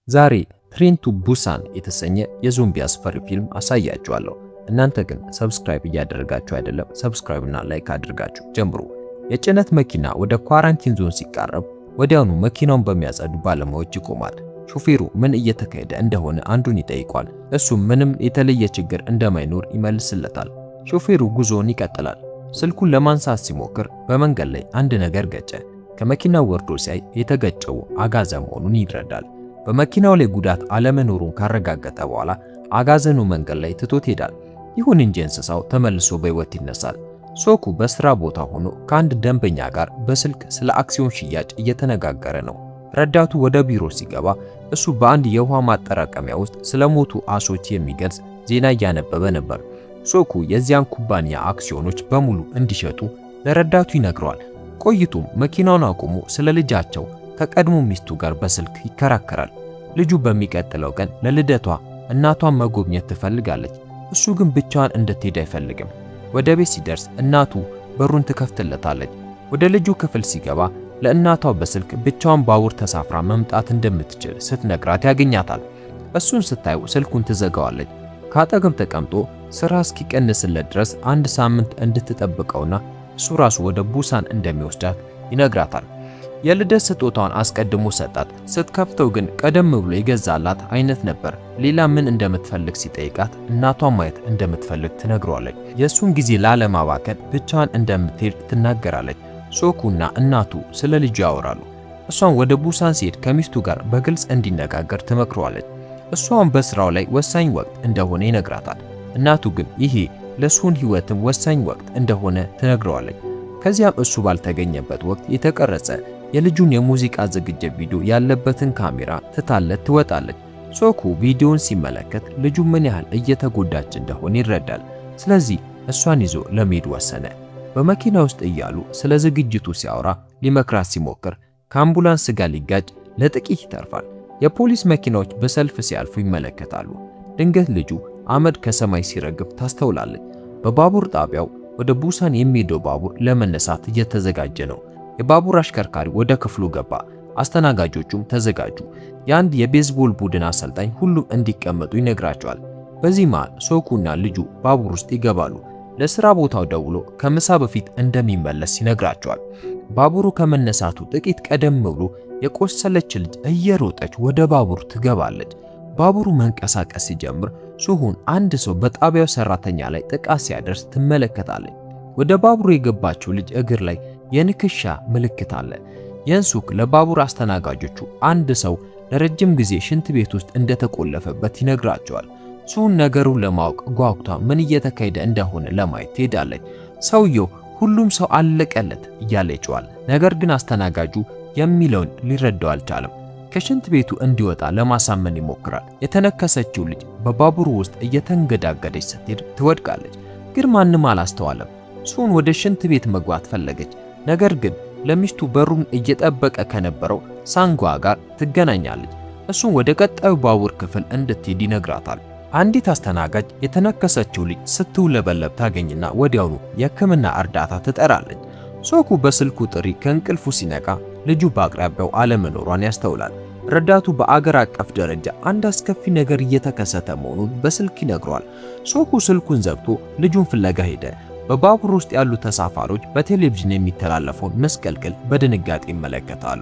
ዛሬ ትሬን ቱ ቡሳን የተሰኘ የዞምቢ አስፈሪ ፊልም አሳያችኋለሁ። እናንተ ግን ሰብስክራይብ እያደረጋችሁ አይደለም። ሰብስክራይብ እና ላይክ አድርጋችሁ ጀምሩ። የጭነት መኪና ወደ ኳራንቲን ዞን ሲቃረብ ወዲያውኑ መኪናውን በሚያጸዱ ባለሙያዎች ይቆማል። ሹፌሩ ምን እየተካሄደ እንደሆነ አንዱን ይጠይቋል። እሱም ምንም የተለየ ችግር እንደማይኖር ይመልስለታል። ሹፌሩ ጉዞውን ይቀጥላል። ስልኩን ለማንሳት ሲሞክር በመንገድ ላይ አንድ ነገር ገጨ። ከመኪናው ወርዶ ሲያይ የተገጨው አጋዘን መሆኑን ይረዳል። በመኪናው ላይ ጉዳት አለመኖሩን ካረጋገጠ በኋላ አጋዘኑ መንገድ ላይ ትቶት ሄዳል። ይሁን እንጂ እንስሳው ተመልሶ በሕይወት ይነሳል። ሶኩ በስራ ቦታ ሆኖ ከአንድ ደንበኛ ጋር በስልክ ስለ አክሲዮን ሽያጭ እየተነጋገረ ነው። ረዳቱ ወደ ቢሮ ሲገባ እሱ በአንድ የውሃ ማጠራቀሚያ ውስጥ ስለሞቱ አሶች የሚገልጽ ዜና እያነበበ ነበር። ሶኩ የዚያን ኩባንያ አክሲዮኖች በሙሉ እንዲሸጡ ለረዳቱ ይነግረዋል። ቆይቶም መኪናውን አቁሞ ስለ ልጃቸው ከቀድሞ ሚስቱ ጋር በስልክ ይከራከራል። ልጁ በሚቀጥለው ቀን ለልደቷ እናቷን መጎብኘት ትፈልጋለች። እሱ ግን ብቻዋን እንድትሄድ አይፈልግም። ወደ ቤት ሲደርስ እናቱ በሩን ትከፍትለታለች። ወደ ልጁ ክፍል ሲገባ ለእናቷ በስልክ ብቻዋን ባቡር ተሳፍራ መምጣት እንደምትችል ስትነግራት ያገኛታል። እሱን ስታዩ ስልኩን ትዘጋዋለች። ከአጠገብ ተቀምጦ ስራ እስኪቀንስለት ድረስ አንድ ሳምንት እንድትጠብቀውና እሱ ራሱ ወደ ቡሳን እንደሚወስዳት ይነግራታል። የልደት ስጦታውን አስቀድሞ ሰጣት። ስትከፍተው ግን ቀደም ብሎ የገዛላት አይነት ነበር። ሌላ ምን እንደምትፈልግ ሲጠይቃት እናቷን ማየት እንደምትፈልግ ትነግረዋለች። የእሱን ጊዜ ላለማባከን ብቻዋን እንደምትሄድ ትናገራለች። ሶኩና እናቱ ስለ ልጁ ያወራሉ። እሷን ወደ ቡሳን ሲሄድ ከሚስቱ ጋር በግልጽ እንዲነጋገር ትመክረዋለች። እሷን በስራው ላይ ወሳኝ ወቅት እንደሆነ ይነግራታል። እናቱ ግን ይሄ ለሱን ህይወትም ወሳኝ ወቅት እንደሆነ ትነግረዋለች። ከዚያም እሱ ባልተገኘበት ወቅት የተቀረጸ የልጁን የሙዚቃ ዝግጅት ቪዲዮ ያለበትን ካሜራ ትታለት ትወጣለች። ሶኩ ቪዲዮውን ሲመለከት ልጁ ምን ያህል እየተጎዳች እንደሆነ ይረዳል። ስለዚህ እሷን ይዞ ለመሄድ ወሰነ። በመኪና ውስጥ እያሉ ስለ ዝግጅቱ ሲያወራ ሊመክራት ሲሞክር ከአምቡላንስ ጋር ሊጋጭ ለጥቂት ይተርፋል። የፖሊስ መኪናዎች በሰልፍ ሲያልፉ ይመለከታሉ። ድንገት ልጁ አመድ ከሰማይ ሲረግፍ ታስተውላለች። በባቡር ጣቢያው ወደ ቡሳን የሚሄደው ባቡር ለመነሳት እየተዘጋጀ ነው። የባቡር አሽከርካሪ ወደ ክፍሉ ገባ። አስተናጋጆቹም ተዘጋጁ። የአንድ የቤዝቦል ቡድን አሰልጣኝ ሁሉም እንዲቀመጡ ይነግራቸዋል። በዚህ መሃል ሶኩና ልጁ ባቡር ውስጥ ይገባሉ። ለስራ ቦታው ደውሎ ከምሳ በፊት እንደሚመለስ ይነግራቸዋል። ባቡሩ ከመነሳቱ ጥቂት ቀደም ብሎ የቆሰለች ልጅ እየሮጠች ወደ ባቡር ትገባለች። ባቡሩ መንቀሳቀስ ሲጀምር ሱሁን አንድ ሰው በጣቢያው ሰራተኛ ላይ ጥቃት ሲያደርስ ትመለከታለች። ወደ ባቡሩ የገባችው ልጅ እግር ላይ የንክሻ ምልክት አለ። የንሱክ ለባቡር አስተናጋጆቹ አንድ ሰው ለረጅም ጊዜ ሽንት ቤት ውስጥ እንደተቆለፈበት ይነግራቸዋል። ሱሁን ነገሩን ለማወቅ ጓጉታ ምን እየተካሄደ እንደሆነ ለማየት ትሄዳለች። ሰውየው ሁሉም ሰው አለቀለት እያለ ይጮሃል። ነገር ግን አስተናጋጁ የሚለውን ሊረዳው አልቻለም። ከሽንት ቤቱ እንዲወጣ ለማሳመን ይሞክራል። የተነከሰችው ልጅ በባቡሩ ውስጥ እየተንገዳገደች ስትሄድ ትወድቃለች። ግን ማንም አላስተዋለም። ሱን ወደ ሽንት ቤት መግባት ፈለገች። ነገር ግን ለሚስቱ በሩን እየጠበቀ ከነበረው ሳንጓ ጋር ትገናኛለች። እሱን ወደ ቀጣዩ ባቡር ክፍል እንድትሄድ ይነግራታል። አንዲት አስተናጋጅ የተነከሰችው ልጅ ስትውለበለብ ታገኝና ወዲያውኑ የሕክምና እርዳታ ትጠራለች። ሶኩ በስልኩ ጥሪ ከእንቅልፉ ሲነቃ ልጁ በአቅራቢያው አለመኖሯን ያስተውላል። ረዳቱ በአገር አቀፍ ደረጃ አንድ አስከፊ ነገር እየተከሰተ መሆኑን በስልክ ይነግረዋል። ሶኩ ስልኩን ዘግቶ ልጁን ፍለጋ ሄደ። በባቡር ውስጥ ያሉ ተሳፋሪዎች በቴሌቪዥን የሚተላለፈውን መስቀልቅል በድንጋጤ ይመለከታሉ።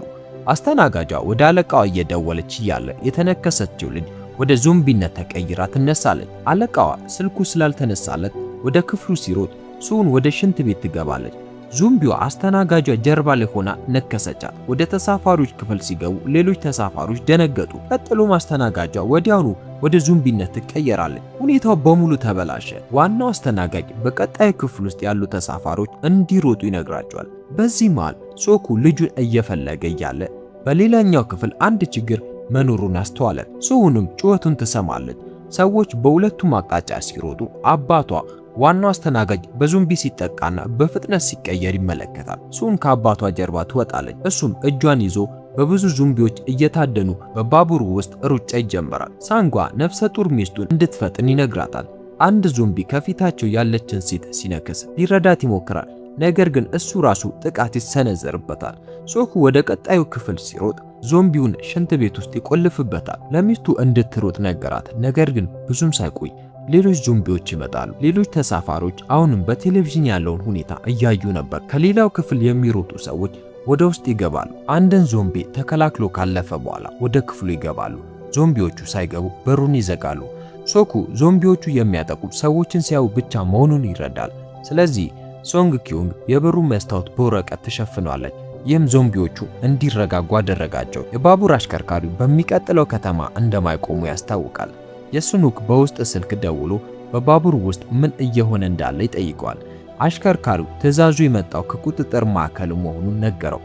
አስተናጋጇ ወደ አለቃዋ እየደወለች እያለ የተነከሰችው ልጅ ወደ ዞምቢነት ተቀይራ ትነሳለች። አለቃዋ ስልኩ ስላልተነሳለት ወደ ክፍሉ ሲሮጥ ሱን ወደ ሽንት ቤት ትገባለች። ዞምቢዋ አስተናጋጇ ጀርባ ላይ ሆና ነከሰቻት። ወደ ተሳፋሪዎች ክፍል ሲገቡ ሌሎች ተሳፋሪዎች ደነገጡ። ቀጥሎም አስተናጋጇ ወዲያውኑ ወደ ዞምቢነት ትቀየራለች። ሁኔታው በሙሉ ተበላሸ። ዋናው አስተናጋጅ በቀጣዩ ክፍል ውስጥ ያሉ ተሳፋሪዎች እንዲሮጡ ይነግራቸዋል። በዚህ መሃል ሶኩ ልጁን እየፈለገ እያለ በሌላኛው ክፍል አንድ ችግር መኖሩን አስተዋለ። ሱሁንም ጩኸቱን ትሰማለች። ሰዎች በሁለቱም አቅጣጫ ሲሮጡ አባቷ ዋናው አስተናጋጅ በዞምቢ ሲጠቃና በፍጥነት ሲቀየር ይመለከታል። ሱን ከአባቷ ጀርባ ትወጣለች። እሱም እጇን ይዞ በብዙ ዞምቢዎች እየታደኑ በባቡሩ ውስጥ ሩጫ ይጀምራል። ሳንጓ ነፍሰ ጡር ሚስቱን እንድትፈጥን ይነግራታል። አንድ ዞምቢ ከፊታቸው ያለችን ሴት ሲነክስ ሊረዳት ይሞክራል። ነገር ግን እሱ ራሱ ጥቃት ይሰነዘርበታል። ሶኩ ወደ ቀጣዩ ክፍል ሲሮጥ ዞምቢውን ሽንት ቤት ውስጥ ይቆልፍበታል። ለሚስቱ እንድትሮጥ ነገራት። ነገር ግን ብዙም ሳይቆይ ሌሎች ዞምቢዎች ይመጣሉ። ሌሎች ተሳፋሪዎች አሁንም በቴሌቪዥን ያለውን ሁኔታ እያዩ ነበር። ከሌላው ክፍል የሚሮጡ ሰዎች ወደ ውስጥ ይገባሉ። አንድን ዞምቢ ተከላክሎ ካለፈ በኋላ ወደ ክፍሉ ይገባሉ። ዞምቢዎቹ ሳይገቡ በሩን ይዘጋሉ። ሶኩ ዞምቢዎቹ የሚያጠቁት ሰዎችን ሲያዩ ብቻ መሆኑን ይረዳል። ስለዚህ ሶንግ ኪዩንግ የበሩን መስታወት በወረቀት ትሸፍኗለች። ይህም ዞምቢዎቹ እንዲረጋጉ አደረጋቸው። የባቡር አሽከርካሪው በሚቀጥለው ከተማ እንደማይቆሙ ያስታውቃል። የሱኑክ በውስጥ ስልክ ደውሎ በባቡር ውስጥ ምን እየሆነ እንዳለ ይጠይቀዋል። አሽከርካሪው ትዕዛዙ የመጣው ከቁጥጥር ማዕከል መሆኑን ነገረው።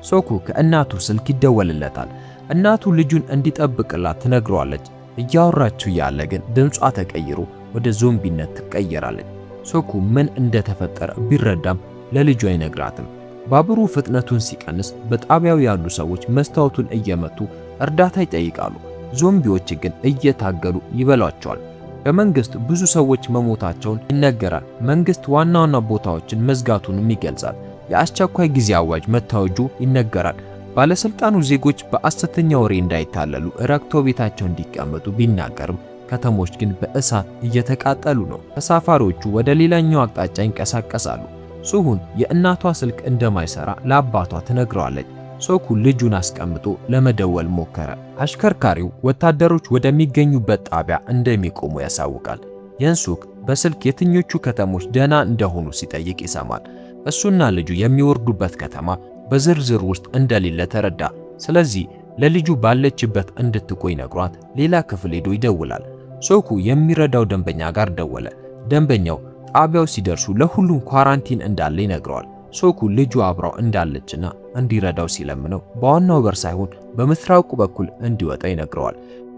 ሶኩ ከእናቱ ስልክ ይደወልለታል። እናቱ ልጁን እንዲጠብቅላት ትነግረዋለች። እያወራችው ያለ ግን ድምጿ ተቀይሮ ወደ ዞምቢነት ትቀየራለች። ሶኩ ምን እንደተፈጠረ ቢረዳም ለልጁ አይነግራትም። ባቡሩ ፍጥነቱን ሲቀንስ በጣቢያው ያሉ ሰዎች መስታወቱን እየመቱ እርዳታ ይጠይቃሉ። ዞምቢዎች ግን እየታገሉ ይበሏቸዋል። በመንግስት ብዙ ሰዎች መሞታቸውን ይነገራል። መንግስት ዋና ዋና ቦታዎችን መዝጋቱንም ይገልጻል። የአስቸኳይ ጊዜ አዋጅ መታወጁ ይነገራል። ባለስልጣኑ ዜጎች በሐሰተኛ ወሬ እንዳይታለሉ ረክቶ ቤታቸው እንዲቀመጡ ቢናገርም ከተሞች ግን በእሳት እየተቃጠሉ ነው። ተሳፋሪዎቹ ወደ ሌላኛው አቅጣጫ ይንቀሳቀሳሉ። ሱሁን የእናቷ ስልክ እንደማይሰራ ለአባቷ ትነግረዋለች። ሶኩ ልጁን አስቀምጦ ለመደወል ሞከረ። አሽከርካሪው ወታደሮች ወደሚገኙበት ጣቢያ እንደሚቆሙ ያሳውቃል። የንሱክ በስልክ የትኞቹ ከተሞች ደህና እንደሆኑ ሲጠይቅ ይሰማል። እሱና ልጁ የሚወርዱበት ከተማ በዝርዝር ውስጥ እንደሌለ ተረዳ። ስለዚህ ለልጁ ባለችበት እንድትቆይ ነግሯት ሌላ ክፍል ሄዶ ይደውላል። ሶኩ የሚረዳው ደንበኛ ጋር ደወለ። ደንበኛው ጣቢያው ሲደርሱ ለሁሉም ኳራንቲን እንዳለ ይነግረዋል። ሶኩ ልጁ አብራው እንዳለችና እንዲረዳው ሲለምነው በዋናው በር ሳይሆን በምስራቁ በኩል እንዲወጣ ይነግረዋል።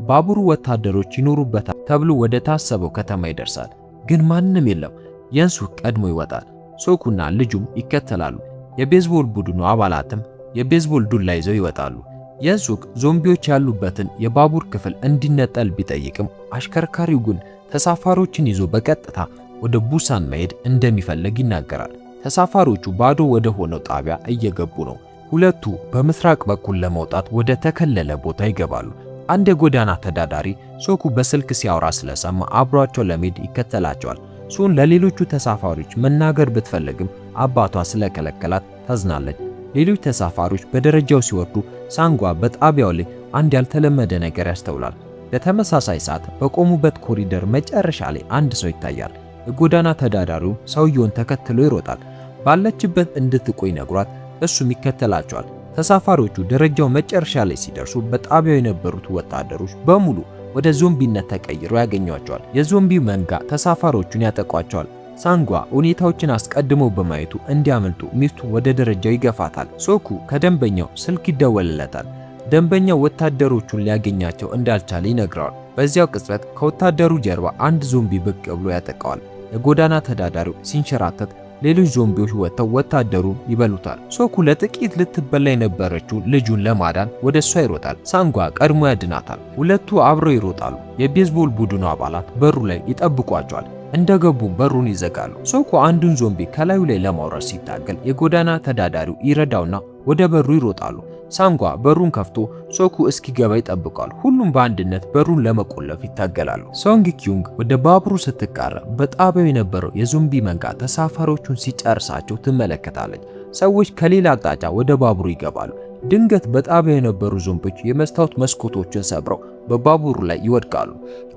ባቡሩ ወታደሮች ይኖሩበታል ተብሎ ወደ ታሰበው ከተማ ይደርሳል። ግን ማንም የለም። የንሱክ ቀድሞ ይወጣል። ሶኩና ልጁም ይከተላሉ። የቤዝቦል ቡድኑ አባላትም የቤዝቦል ዱላ ይዘው ይወጣሉ። የንሱክ ዞምቢዎች ያሉበትን የባቡር ክፍል እንዲነጠል ቢጠይቅም አሽከርካሪው ግን ተሳፋሪዎችን ይዞ በቀጥታ ወደ ቡሳን መሄድ እንደሚፈልግ ይናገራል። ተሳፋሪዎቹ ባዶ ወደ ሆነው ጣቢያ እየገቡ ነው። ሁለቱ በምስራቅ በኩል ለመውጣት ወደ ተከለለ ቦታ ይገባሉ። አንድ የጎዳና ተዳዳሪ ሶኩ በስልክ ሲያወራ ስለሰማ አብሯቸው ለመሄድ ይከተላቸዋል። ሱን ለሌሎቹ ተሳፋሪዎች መናገር ብትፈልግም አባቷ ስለከለከላት ታዝናለች። ሌሎች ተሳፋሪዎች በደረጃው ሲወርዱ ሳንጓ በጣቢያው ላይ አንድ ያልተለመደ ነገር ያስተውላል። በተመሳሳይ ሰዓት በቆሙበት ኮሪደር መጨረሻ ላይ አንድ ሰው ይታያል። የጎዳና ተዳዳሪው ሰውየውን ተከትሎ ይሮጣል። ባለችበት እንድትቆይ ነግሯት እሱም ይከተላቸዋል። ተሳፋሪዎቹ ደረጃው መጨረሻ ላይ ሲደርሱ በጣቢያው የነበሩት ወታደሮች በሙሉ ወደ ዞምቢነት ተቀይረው ያገኟቸዋል። የዞምቢ መንጋ ተሳፋሪዎቹን ያጠቋቸዋል። ሳንጓ ሁኔታዎችን አስቀድሞ በማየቱ እንዲያመልጡ ሚስቱ ወደ ደረጃው ይገፋታል። ሶኩ ከደንበኛው ስልክ ይደወልለታል። ደንበኛው ወታደሮቹን ሊያገኛቸው እንዳልቻለ ይነግረዋል። በዚያው ቅጽበት ከወታደሩ ጀርባ አንድ ዞምቢ ብቅ ብሎ ያጠቃዋል። የጎዳና ተዳዳሪው ሲንሸራተት ሌሎች ዞምቢዎች ወጥተው ወታደሩን ይበሉታል። ሶኩ ለጥቂት ልትበላ የነበረችው ልጁን ለማዳን ወደ እሷ ይሮጣል። ሳንጓ ቀድሞ ያድናታል። ሁለቱ አብረው ይሮጣሉ። የቤዝቦል ቡድኑ አባላት በሩ ላይ ይጠብቋቸዋል። እንደገቡ በሩን ይዘጋሉ። ሶኩ አንዱን ዞምቢ ከላዩ ላይ ለማውረድ ሲታገል የጎዳና ተዳዳሪው ይረዳውና ወደ በሩ ይሮጣሉ። ሳንጓ በሩን ከፍቶ ሶኩ እስኪገባ ይጠብቃል። ሁሉም በአንድነት በሩን ለመቆለፍ ይታገላሉ። ሶንግ ኪዩንግ ወደ ባቡሩ ስትቃረብ በጣቢያው የነበረው የዞምቢ መንጋ ተሳፋሪዎቹን ሲጨርሳቸው ትመለከታለች። ሰዎች ከሌላ አቅጣጫ ወደ ባቡሩ ይገባሉ። ድንገት በጣቢያው የነበሩ ዞምቢዎች የመስታወት መስኮቶችን ሰብረው በባቡሩ ላይ ይወድቃሉ።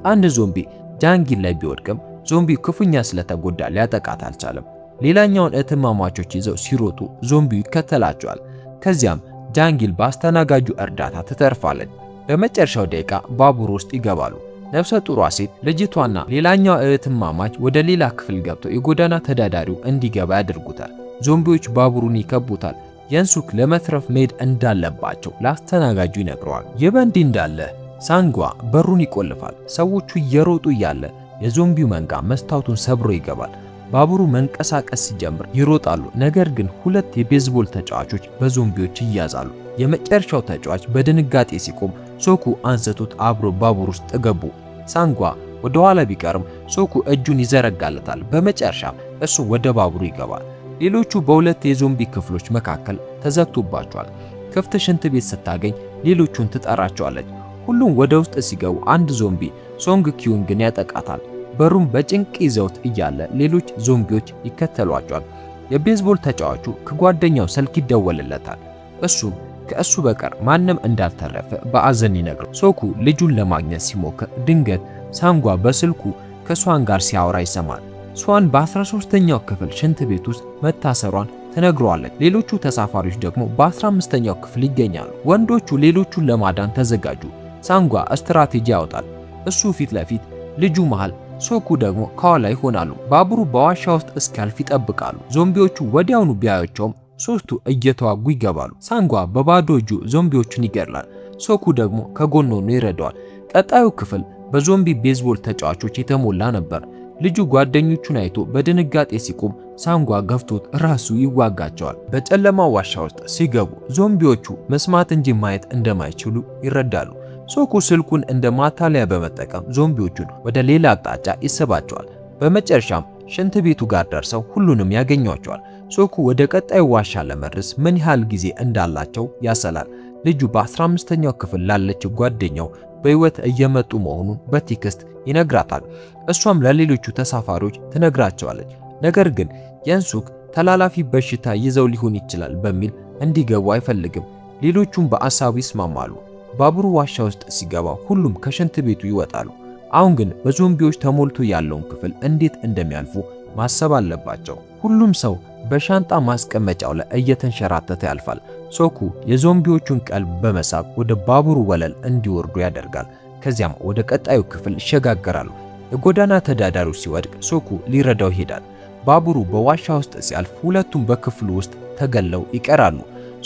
አንድ ዞምቢ ጃንጊል ላይ ቢወድቅም ዞምቢው ክፉኛ ስለተጎዳ ሊያጠቃት አልቻለም። ሌላኛውን እህትማማቾች ይዘው ሲሮጡ ዞምቢው ይከተላቸዋል። ከዚያም ጃንጊል በአስተናጋጁ እርዳታ ትተርፋለች። በመጨረሻው ደቂቃ ባቡር ውስጥ ይገባሉ። ነፍሰ ጡሯ ሴት ልጅቷና ሌላኛው እህትማማች ወደ ሌላ ክፍል ገብተው የጎዳና ተዳዳሪው እንዲገባ ያደርጉታል። ዞምቢዎች ባቡሩን ይከቡታል። የንሱክ ለመትረፍ መሄድ እንዳለባቸው ለአስተናጋጁ ይነግረዋል። ይህ በእንዲህ እንዳለ ሳንጓ በሩን ይቆልፋል። ሰዎቹ እየሮጡ እያለ የዞምቢው መንጋ መስታወቱን ሰብሮ ይገባል። ባቡሩ መንቀሳቀስ ሲጀምር ይሮጣሉ። ነገር ግን ሁለት የቤዝቦል ተጫዋቾች በዞምቢዎች ይያዛሉ። የመጨረሻው ተጫዋች በድንጋጤ ሲቆም ሶኩ አንስቶት አብሮ ባቡር ውስጥ ገቡ። ሳንጓ ወደ ኋላ ቢቀርም ሶኩ እጁን ይዘረጋለታል። በመጨረሻም እሱ ወደ ባቡሩ ይገባል። ሌሎቹ በሁለት የዞምቢ ክፍሎች መካከል ተዘግቶባቸዋል። ክፍት ሽንት ቤት ስታገኝ ሌሎቹን ትጠራቸዋለች። ሁሉም ወደ ውስጥ ሲገቡ አንድ ዞምቢ ሶንግ ኪዩንግን ያጠቃታል። በሩም በጭንቅ ይዘውት እያለ ሌሎች ዞምቢዎች ይከተሏቸዋል። የቤዝቦል ተጫዋቹ ከጓደኛው ስልክ ይደወልለታል። እሱም ከእሱ በቀር ማንም እንዳልተረፈ በአዘን ይነግረው። ሶኩ ልጁን ለማግኘት ሲሞክር ድንገት ሳንጓ በስልኩ ከሷን ጋር ሲያወራ ይሰማል። ሷን በ13ኛው ክፍል ሽንት ቤት ውስጥ መታሰሯን ትነግረዋለች። ሌሎቹ ተሳፋሪዎች ደግሞ በ15ኛው ክፍል ይገኛሉ። ወንዶቹ ሌሎቹን ለማዳን ተዘጋጁ። ሳንጓ ስትራቴጂ ያወጣል። እሱ ፊት ለፊት፣ ልጁ መሃል፣ ሶኩ ደግሞ ከኋላ ይሆናሉ። ባቡሩ በዋሻ ውስጥ እስኪያልፍ ይጠብቃሉ። ዞምቢዎቹ ወዲያውኑ ቢያዩቸውም ሶስቱ እየተዋጉ ይገባሉ። ሳንጓ በባዶ እጁ ዞምቢዎቹን ይገድላል። ሶኩ ደግሞ ከጎን ሆኖ ይረዳዋል። ቀጣዩ ክፍል በዞምቢ ቤዝቦል ተጫዋቾች የተሞላ ነበር። ልጁ ጓደኞቹን አይቶ በድንጋጤ ሲቆም ሳንጓ ገፍቶት ራሱ ይዋጋቸዋል። በጨለማው ዋሻ ውስጥ ሲገቡ ዞምቢዎቹ መስማት እንጂ ማየት እንደማይችሉ ይረዳሉ። ሶኩ ስልኩን እንደ ማታለያ በመጠቀም ዞምቢዎቹን ወደ ሌላ አቅጣጫ ይስባቸዋል። በመጨረሻም ሽንት ቤቱ ጋር ደርሰው ሁሉንም ያገኟቸዋል። ሶኩ ወደ ቀጣዩ ዋሻ ለመድረስ ምን ያህል ጊዜ እንዳላቸው ያሰላል። ልጁ በ15ኛው ክፍል ላለችው ጓደኛው በህይወት እየመጡ መሆኑን በቴክስት ይነግራታል። እሷም ለሌሎቹ ተሳፋሪዎች ትነግራቸዋለች። ነገር ግን የንሱክ ተላላፊ በሽታ ይዘው ሊሆን ይችላል በሚል እንዲገቡ አይፈልግም። ሌሎቹም በአሳቡ ይስማማሉ። ባቡሩ ዋሻ ውስጥ ሲገባ ሁሉም ከሽንት ቤቱ ይወጣሉ። አሁን ግን በዞምቢዎች ተሞልቶ ያለውን ክፍል እንዴት እንደሚያልፉ ማሰብ አለባቸው። ሁሉም ሰው በሻንጣ ማስቀመጫው ላይ እየተንሸራተተ ያልፋል። ሶኩ የዞምቢዎቹን ቀልብ በመሳብ ወደ ባቡሩ ወለል እንዲወርዱ ያደርጋል። ከዚያም ወደ ቀጣዩ ክፍል ይሸጋገራሉ። የጎዳና ተዳዳሪው ሲወድቅ ሶኩ ሊረዳው ይሄዳል። ባቡሩ በዋሻ ውስጥ ሲያልፍ ሁለቱም በክፍሉ ውስጥ ተገለው ይቀራሉ።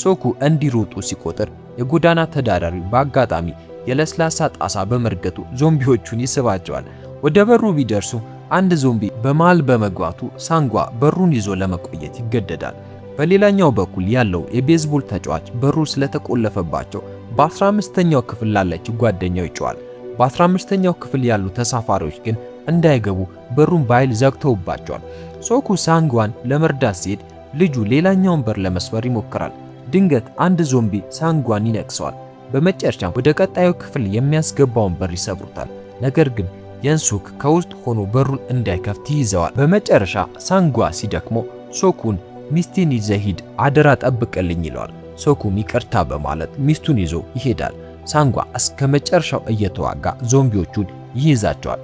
ሶኩ እንዲሮጡ ሲቆጥር የጎዳና ተዳዳሪው በአጋጣሚ የለስላሳ ጣሳ በመርገጡ ዞምቢዎቹን ይስባቸዋል። ወደ በሩ ቢደርሱ አንድ ዞምቢ በመሃል በመግባቱ ሳንጓ በሩን ይዞ ለመቆየት ይገደዳል። በሌላኛው በኩል ያለው የቤዝቦል ተጫዋች በሩ ስለተቆለፈባቸው በ15ኛው ክፍል ላለች ጓደኛው ይጮዋል። በ15ኛው ክፍል ያሉ ተሳፋሪዎች ግን እንዳይገቡ በሩን በኃይል ዘግተውባቸዋል። ሶኩ ሳንጓን ለመርዳት ሲሄድ ልጁ ሌላኛውን በር ለመስበር ይሞክራል። ድንገት አንድ ዞምቢ ሳንጓን ይነክሰዋል። በመጨረሻም ወደ ቀጣዩ ክፍል የሚያስገባውን በር ይሰብሩታል። ነገር ግን የንሱክ ከውስጥ ሆኖ በሩን እንዳይከፍት ይይዘዋል። በመጨረሻ ሳንጓ ሲደክሞ ሶኩን ሚስቴን ይዘህ ሂድ፣ አደራ ጠብቅልኝ ይለዋል። ሶኩም ይቅርታ በማለት ሚስቱን ይዞ ይሄዳል። ሳንጓ እስከ መጨረሻው እየተዋጋ ዞምቢዎቹን ይይዛቸዋል።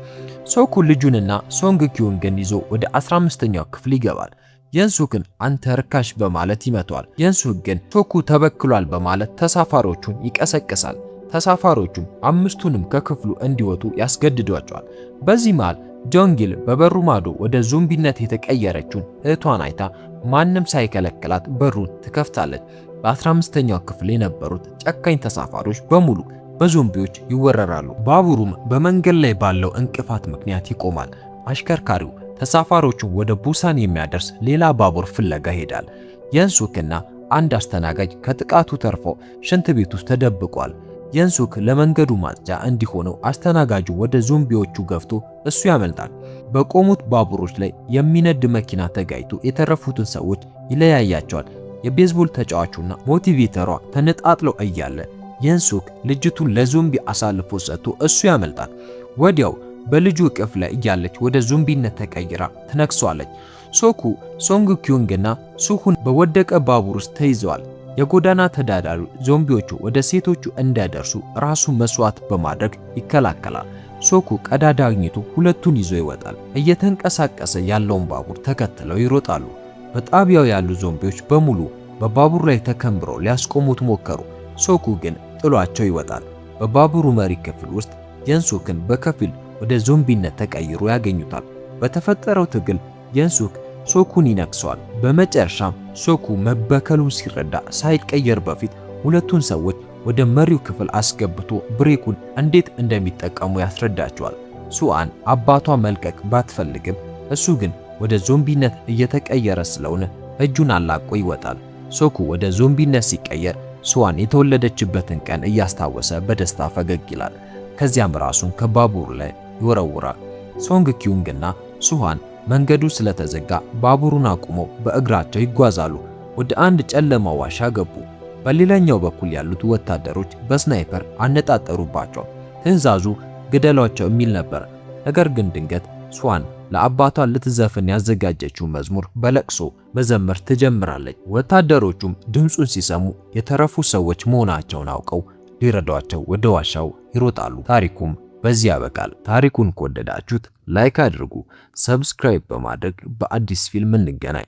ሶኩ ልጁንና ሶንግ ኪዩንግን ይዞ ወደ 15ኛው ክፍል ይገባል። የንሱክን አንተ ርካሽ በማለት ይመቷል። የንሱክ ግን ሶኩ ተበክሏል በማለት ተሳፋሪዎቹን ይቀሰቅሳል። ተሳፋሪዎቹም አምስቱንም ከክፍሉ እንዲወጡ ያስገድዷቸዋል። በዚህ መሃል ጆንጊል በበሩ ማዶ ወደ ዞምቢነት የተቀየረችውን እህቷን አይታ ማንም ሳይከለክላት በሩን ትከፍታለች። በ15ኛው ክፍል የነበሩት ጨካኝ ተሳፋሪዎች በሙሉ በዞምቢዎች ይወረራሉ። ባቡሩም በመንገድ ላይ ባለው እንቅፋት ምክንያት ይቆማል። አሽከርካሪው ተሳፋሪዎቹን ወደ ቡሳን የሚያደርስ ሌላ ባቡር ፍለጋ ይሄዳል። የንሱክና አንድ አስተናጋጅ ከጥቃቱ ተርፈው ሽንት ቤት ውስጥ ተደብቋል። የንሱክ ለመንገዱ ማጽጃ እንዲሆነው አስተናጋጁ ወደ ዞምቢዎቹ ገፍቶ እሱ ያመልጣል። በቆሙት ባቡሮች ላይ የሚነድ መኪና ተጋይቶ የተረፉትን ሰዎች ይለያያቸዋል። የቤዝቦል ተጫዋቹና ሞቲቬተሯ ተነጣጥለው እያለ የንሱክ ልጅቱን ለዞምቢ አሳልፎ ሰጥቶ እሱ ያመልጣል። ወዲያው በልጁ እቅፍ ላይ እያለች ወደ ዞምቢነት ተቀይራ ትነክሷለች። ሶኩ ሶንግ ኪዩንግና ሱሁን በወደቀ ባቡር ውስጥ ተይዘዋል። የጎዳና ተዳዳሪው ዞምቢዎቹ ወደ ሴቶቹ እንዳይደርሱ ራሱን መስዋዕት በማድረግ ይከላከላል። ሶኩ ቀዳዳ አግኝቶ ሁለቱን ይዞ ይወጣል። እየተንቀሳቀሰ ያለውን ባቡር ተከትለው ይሮጣሉ። በጣቢያው ያሉ ዞምቢዎች በሙሉ በባቡር ላይ ተከምረው ሊያስቆሙት ሞከሩ። ሶኩ ግን ጥሏቸው ይወጣል። በባቡሩ መሪ ክፍል ውስጥ የንሱክን በከፊል ወደ ዞምቢነት ተቀይሮ ያገኙታል። በተፈጠረው ትግል የንሱክ ሶኩን ይነክሰዋል። በመጨረሻም ሶኩ መበከሉን ሲረዳ ሳይቀየር በፊት ሁለቱን ሰዎች ወደ መሪው ክፍል አስገብቶ ብሬኩን እንዴት እንደሚጠቀሙ ያስረዳቸዋል። ሱአን አባቷ መልቀቅ ባትፈልግም እሱ ግን ወደ ዞምቢነት እየተቀየረ ስለሆነ እጁን አላቆ ይወጣል። ሶኩ ወደ ዞምቢነት ሲቀየር ሱአን የተወለደችበትን ቀን እያስታወሰ በደስታ ፈገግ ይላል። ከዚያም ራሱን ከባቡሩ ላይ ይወረውራል። ሶንግ ኪዩንግና ሱሃን መንገዱ ስለተዘጋ ባቡሩን አቁመው በእግራቸው ይጓዛሉ። ወደ አንድ ጨለማ ዋሻ ገቡ። በሌላኛው በኩል ያሉት ወታደሮች በስናይፐር አነጣጠሩባቸው። ትዕዛዙ ግደሏቸው የሚል ነበር። ነገር ግን ድንገት ስዋን ለአባቷ ልትዘፍን ያዘጋጀችው መዝሙር በለቅሶ መዘመር ትጀምራለች። ወታደሮቹም ድምፁን ሲሰሙ የተረፉ ሰዎች መሆናቸውን አውቀው ሊረዷቸው ወደ ዋሻው ይሮጣሉ። ታሪኩም በዚህ ያበቃል። ታሪኩን ከወደዳችሁት ላይክ አድርጉ፣ ሰብስክራይብ በማድረግ በአዲስ ፊልም እንገናኝ።